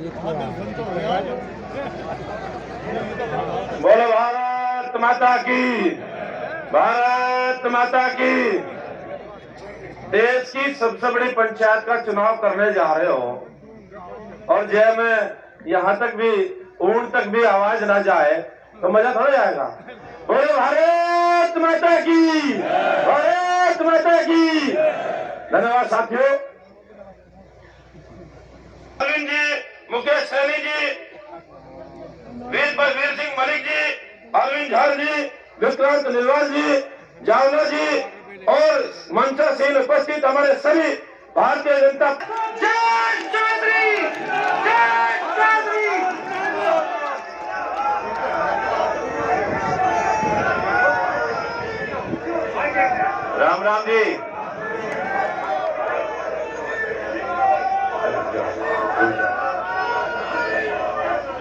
बोलो भारत माता की, भारत माता की। देश की सबसे बड़ी पंचायत का चुनाव करने जा रहे हो और जय में यहाँ तक भी ऊन तक भी आवाज ना जाए तो मजा थोड़ा जाएगा। बोलो भारत माता की, भारत माता की। धन्यवाद साथियों। अरविंद जी, मुकेश सैनी जी, वीर सिंह मलिक जी, अरविंद झार जी, विक्रांत निलवाल जी, जावला जी और मंचासीन उपस्थित हमारे सभी भारतीय जनता जय चौधरी, जय चौधरी। राम राम जी।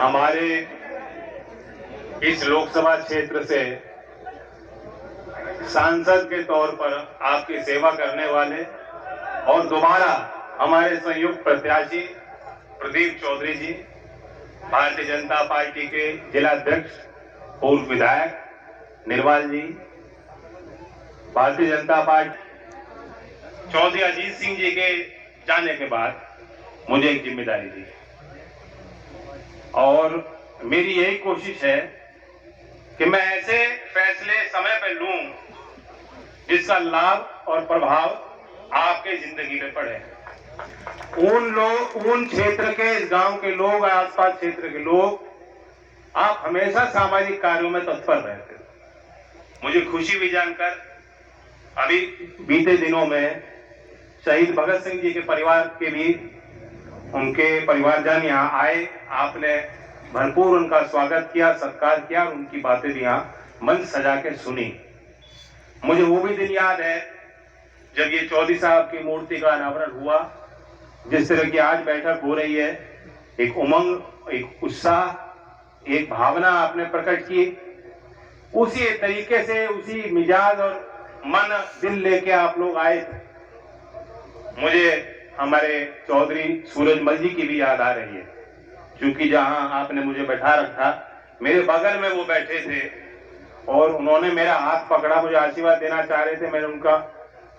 हमारे इस लोकसभा क्षेत्र से सांसद के तौर पर आपकी सेवा करने वाले और दोबारा हमारे संयुक्त प्रत्याशी प्रदीप चौधरी जी, भारतीय जनता पार्टी के जिला अध्यक्ष पूर्व विधायक निर्वाल जी, भारतीय जनता पार्टी चौधरी अजीत सिंह जी के जाने के बाद मुझे एक जिम्मेदारी दी और मेरी यही कोशिश है कि मैं ऐसे फैसले समय पर लूं जिसका लाभ और प्रभाव आपके जिंदगी में पड़े। उन क्षेत्र के, इस गांव के लोग, आसपास क्षेत्र के लोग, आप हमेशा सामाजिक कार्यों में तत्पर रहते हो। मुझे खुशी भी जानकर अभी बीते दिनों में शहीद भगत सिंह जी के परिवार के भी उनके परिवारजन यहाँ आए, आपने भरपूर उनका स्वागत किया, सत्कार किया और उनकी बातें भी यहाँ मन सजा के सुनी। मुझे वो भी दिन याद है जब ये चौधरी साहब की मूर्ति का अनावरण हुआ। जिस तरह की आज बैठक हो रही है, एक उमंग, एक उत्साह, एक भावना आपने प्रकट की, उसी तरीके से, उसी मिजाज और मन दिल लेके आप लोग आए थे। मुझे हमारे चौधरी सूरजमल जी की भी याद आ रही है, क्योंकि जहां आपने मुझे बैठा रखा, मेरे बगल में वो बैठे थे और उन्होंने मेरा हाथ पकड़ा, मुझे आशीर्वाद देना चाह रहे थे। मैंने उनका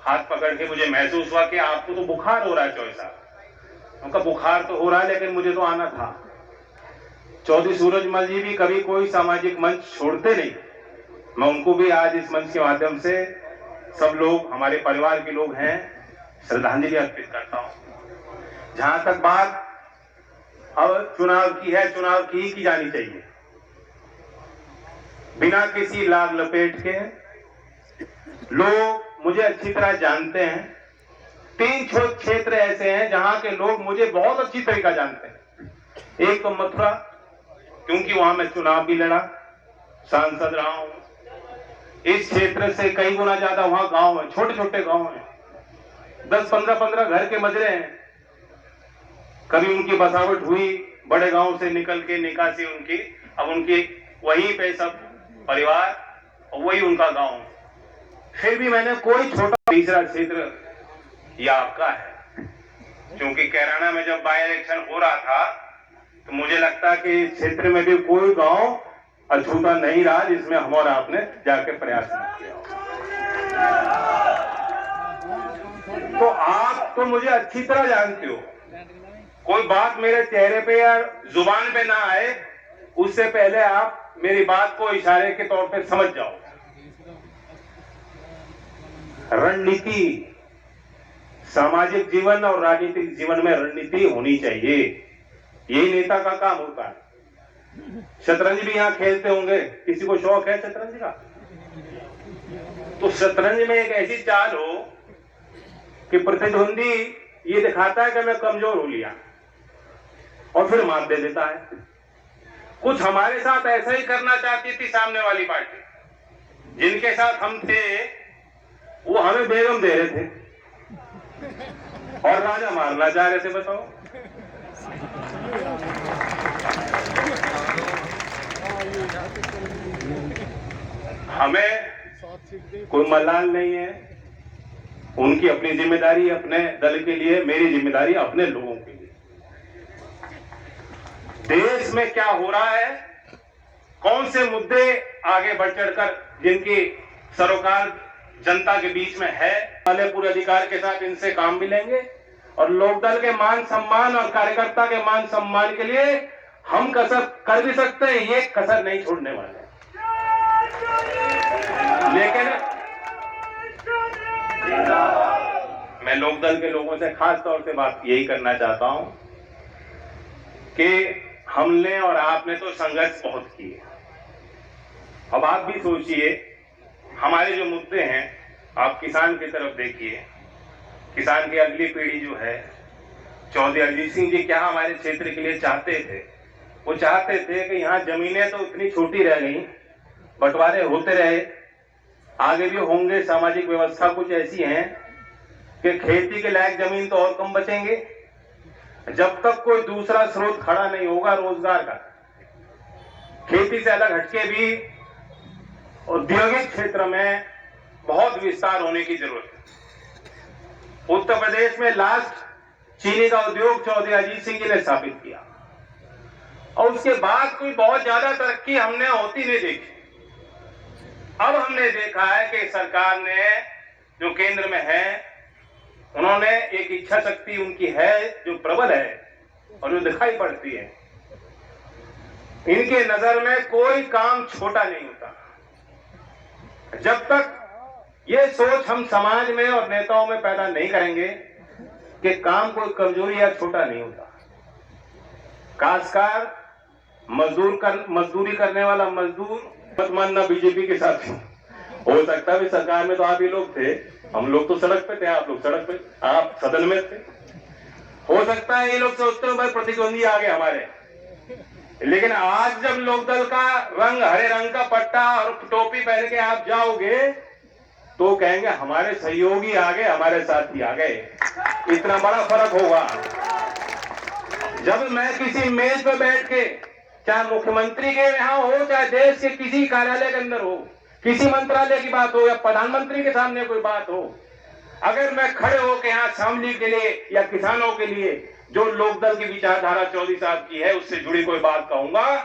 हाथ पकड़ के मुझे महसूस हुआ कि आपको तो बुखार हो रहा है चौधरी साहब। उनका बुखार तो हो रहा है लेकिन मुझे तो आना था। चौधरी सूरजमल जी भी कभी कोई सामाजिक मंच छोड़ते नहीं। मैं उनको भी आज इस मंच के माध्यम से, सब लोग हमारे परिवार के लोग हैं, श्रद्धांजलि अर्पित करता हूं। जहां तक बात अब चुनाव की है, चुनाव की जानी चाहिए बिना किसी लाग लपेट के। लोग मुझे अच्छी तरह जानते हैं। 3 क्षेत्र ऐसे हैं जहां के लोग मुझे बहुत अच्छी तरीका जानते हैं। एक तो मथुरा, क्योंकि वहां मैं चुनाव भी लड़ा, सांसद रहा हूं। इस क्षेत्र से कई गुना ज्यादा वहां गांव है, छोटे छोटे गांव हैं, 10-15 घर के मजरे हैं। कभी उनकी बसावट हुई बड़े गांव से निकल के, निकासी उनकी, अब उनकी वहीं पे सब परिवार और वही उनका गांव। फिर भी मैंने कोई छोटा, तीसरा क्षेत्र ये आपका है, क्योंकि कैराना में जब बाय इलेक्शन हो रहा था तो मुझे लगता कि इस क्षेत्र में भी कोई गांव अछूता नहीं रहा जिसमें हम और आपने जाके प्रयास नहीं किया। तो आप तो मुझे अच्छी तरह जानते हो, कोई बात मेरे चेहरे पे या जुबान पे ना आए उससे पहले आप मेरी बात को इशारे के तौर पे समझ जाओ। रणनीति, सामाजिक जीवन और राजनीतिक जीवन में रणनीति होनी चाहिए, यही नेता का काम होता है। शतरंज भी यहां खेलते होंगे, किसी को शौक है शतरंज का? तो शतरंज में एक ऐसी चाल हो कि प्रतिद्वंदी ये दिखाता है कि मैं कमजोर हो लिया और फिर मात दे देता है। कुछ हमारे साथ ऐसा ही करना चाहती थी सामने वाली पार्टी। जिनके साथ हम थे वो हमें बेगम दे रहे थे और राजा मारना चाह रहे थे। बताओ, हमें कोई मलाल नहीं है। उनकी अपनी जिम्मेदारी अपने दल के लिए, मेरी जिम्मेदारी अपने लोगों के लिए। देश में क्या हो रहा है, कौन से मुद्दे आगे बढ़ चढ़कर जिनकी सरोकार जनता के बीच में है, वाले पूरे अधिकार के साथ इनसे काम भी लेंगे और लोकदल के मान सम्मान और कार्यकर्ता के मान सम्मान के लिए हम कसर कर भी सकते हैं, ये कसर नहीं छोड़ने वाले। लेकिन मैं लोकदल के लोगों से खास तौर से बात यही करना चाहता हूं कि हमने और आपने तो संघर्ष बहुत किए। अब आप भी सोचिए, हमारे जो मुद्दे हैं, आप किसान की तरफ देखिए। किसान की अगली पीढ़ी जो है, चौधरी अजीत सिंह जी क्या हमारे क्षेत्र के लिए चाहते थे? वो चाहते थे कि यहाँ जमीनें तो इतनी छोटी रह गई, बंटवारे होते रहे, आगे भी होंगे। सामाजिक व्यवस्था कुछ ऐसी है कि खेती के लायक जमीन तो और कम बचेंगे। जब तक कोई दूसरा स्रोत खड़ा नहीं होगा रोजगार का, खेती से अलग हटके भी औद्योगिक क्षेत्र में बहुत विस्तार होने की जरूरत है। उत्तर प्रदेश में लास्ट चीनी का उद्योग चौधरी अजीत सिंह जी ने स्थापित किया और उसके बाद कोई बहुत ज्यादा तरक्की हमने होती नहीं देखी। अब हमने देखा है कि सरकार ने जो केंद्र में है, उन्होंने एक इच्छा शक्ति उनकी है जो प्रबल है और जो दिखाई पड़ती है। इनके नजर में कोई काम छोटा नहीं होता। जब तक ये सोच हम समाज में और नेताओं में पैदा नहीं करेंगे कि काम कोई कमजोरी या छोटा नहीं होता। खासकर मजदूरी करने वाला मजदूर मत मानना बीजेपी के साथ हो सकता है। सरकार में तो आप ही लोग थे, हम लोग तो सड़क पे थे, आप लोग सड़क पे, आप सदन में थे। हो सकता है ये लोग सोचते हो भाई प्रतिद्वंदी आ गए हमारे, लेकिन आज जब लोकदल का रंग हरे रंग का पट्टा और टोपी पहन के आप जाओगे तो कहेंगे हमारे सहयोगी आ गए, हमारे साथी आ गए। इतना बड़ा फर्क होगा। जब मैं किसी मेज पे बैठ के, चाहे मुख्यमंत्री के यहाँ हो, चाहे देश के किसी कार्यालय के अंदर हो, किसी मंत्रालय की बात हो या प्रधानमंत्री के सामने कोई बात हो, अगर मैं खड़े होकर यहाँ शामली के लिए या किसानों के लिए जो लोकदल की विचारधारा चौधरी साहब की है उससे जुड़ी कोई बात कहूंगा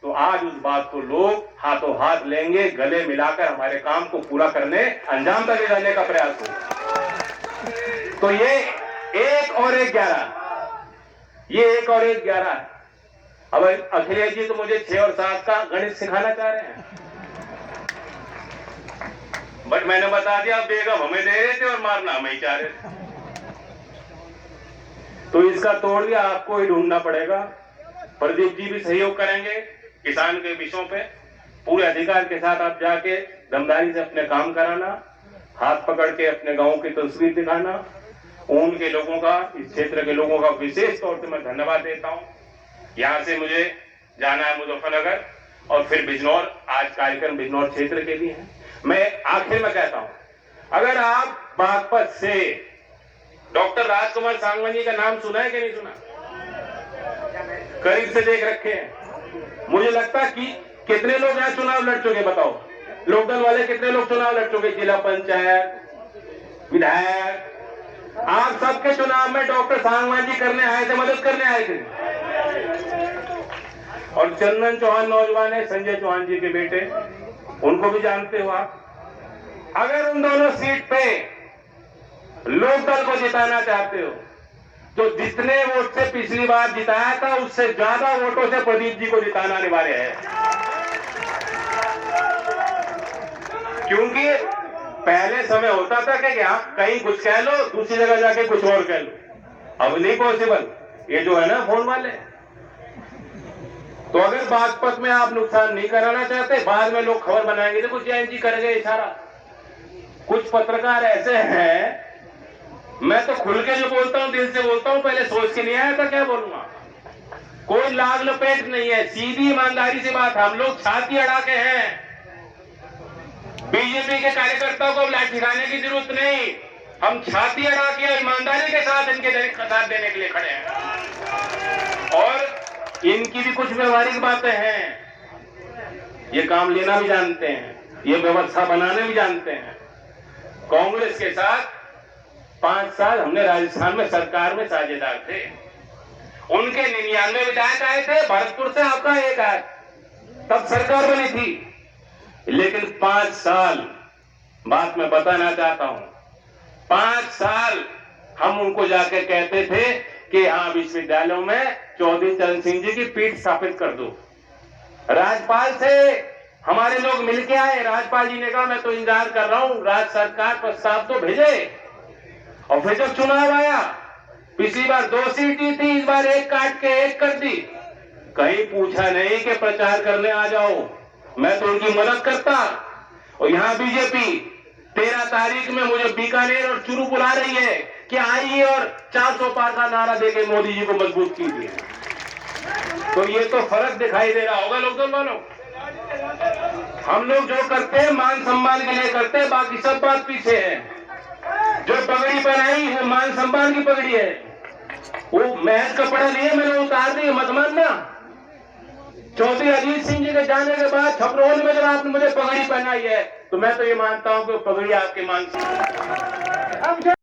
तो आज उस बात को लोग हाथों हाथ लेंगे, गले मिलाकर हमारे काम को पूरा करने, अंजाम तक ले जाने का प्रयास होगा। तो ये 1 और 1 11, ये 1 और 1 11 है। अब अखिलेश जी तो मुझे 6 और 7 का गणित सिखाना चाह रहे हैं, बट मैंने बता दिया बेगम हमें दे रहे थे और मारना हमें ही चाह रहे थे। तो इसका तोड़ भी आपको ही ढूंढना पड़ेगा। प्रदीप जी भी सहयोग करेंगे किसान के विषयों पे, पूरे अधिकार के साथ आप जाके दमदारी से अपने काम कराना, हाथ पकड़ के अपने गांव की तस्वीर दिखाना। उनके लोगों का, इस क्षेत्र के लोगों का विशेष तौर से मैं धन्यवाद देता हूं। यहाँ से मुझे जाना है मुजफ्फरनगर और फिर बिजनौर। आज कार्यक्रम बिजनौर क्षेत्र के लिए है। मैं आखिर में कहता हूं, अगर आप बागपत से डॉक्टर राजकुमार सांगवान जी का नाम सुना है कि नहीं सुना? करीब से देख रखे हैं। मुझे लगता कि कितने लोग यहाँ चुनाव लड़ चुके बताओ? लोकदल वाले कितने लोग चुनाव लड़ चुके? जिला पंचायत, विधायक, आप सबके चुनाव में डॉक्टर सांगवान जी करने आए थे, मदद करने आए थे। और चंदन चौहान नौजवान है, संजय चौहान जी के बेटे, उनको भी जानते हो आप। अगर उन दोनों सीट पे लोकदल को जिताना चाहते हो तो जितने वोट से पिछली बार जिताया था उससे ज्यादा वोटों से प्रदीप जी को जिताना अनिवार्य है। क्योंकि पहले समय होता था कि कहीं कुछ कह लो, दूसरी जगह जाके कुछ और कह लो। अब नहीं पॉसिबल, ये जो है ना फोन वाले। तो अगर बागपत में आप नुकसान नहीं कराना चाहते, बाद में लोग खबर बनाएंगे देखो जयंत जी कर गए इशारा। कुछ पत्रकार ऐसे हैं, मैं तो खुल के जो बोलता हूं दिल से बोलता हूं, पहले सोच के नहीं आया था क्या बोलूंगा। कोई लाग लपेट नहीं है, सीधी ईमानदारी से बात। हम लोग छाती अड़ा के हैं। बीजेपी के कार्यकर्ताओं को लाठी खाने की जरूरत नहीं, हम छाती अड़ा के ईमानदारी के साथ इनके साथ देने के लिए खड़े हैं। और इनकी भी कुछ व्यवहारिक बातें हैं, ये काम लेना भी जानते हैं, ये व्यवस्था बनाने भी जानते हैं। कांग्रेस के साथ 5 साल हमने राजस्थान में सरकार में साझेदार थे। उनके 99 विधायक आए थे, भरतपुर से आपका एक आया, तब सरकार बनी थी। लेकिन 5 साल, बात मैं बताना चाहता हूं, 5 साल हम उनको जाके कहते थे कि हाँ विश्वविद्यालयों में चौधरी चरण सिंह जी की पीठ स्थापित कर दो। राज्यपाल से हमारे लोग मिलके आए, राज्यपाल जी ने कहा मैं तो इंतजार कर रहा हूं, राज्य सरकार प्रस्ताव तो भेजे। और फिर जब चुनाव आया, पिछली बार 2 सीट दी थी, इस बार 1 काट के 1 कर दी। कहीं पूछा नहीं कि प्रचार करने आ जाओ, मैं तो उनकी मदद करता। और यहां बीजेपी 13 तारीख में मुझे बीकानेर और चुरू बुला रही है कि आइए और 400 पार का नारा देके मोदी जी को मजबूत कीजिए। तो ये तो फर्क दिखाई दे रहा होगा लोकदल वालों। हम लोग जो करते हैं मान सम्मान के लिए करते हैं, बाकी सब बात पीछे है। जो पगड़ी पहनाई वो मान सम्मान की पगड़ी है, वो महज कपड़ा नहीं है, मैंने उतार दी, मत मानना। चौधरी अजीत सिंह जी के जाने के बाद छपरोल में जब आपने मुझे पगड़ी पहनाई है, तो मैं तो ये मानता हूं कि पगड़ी आपके मान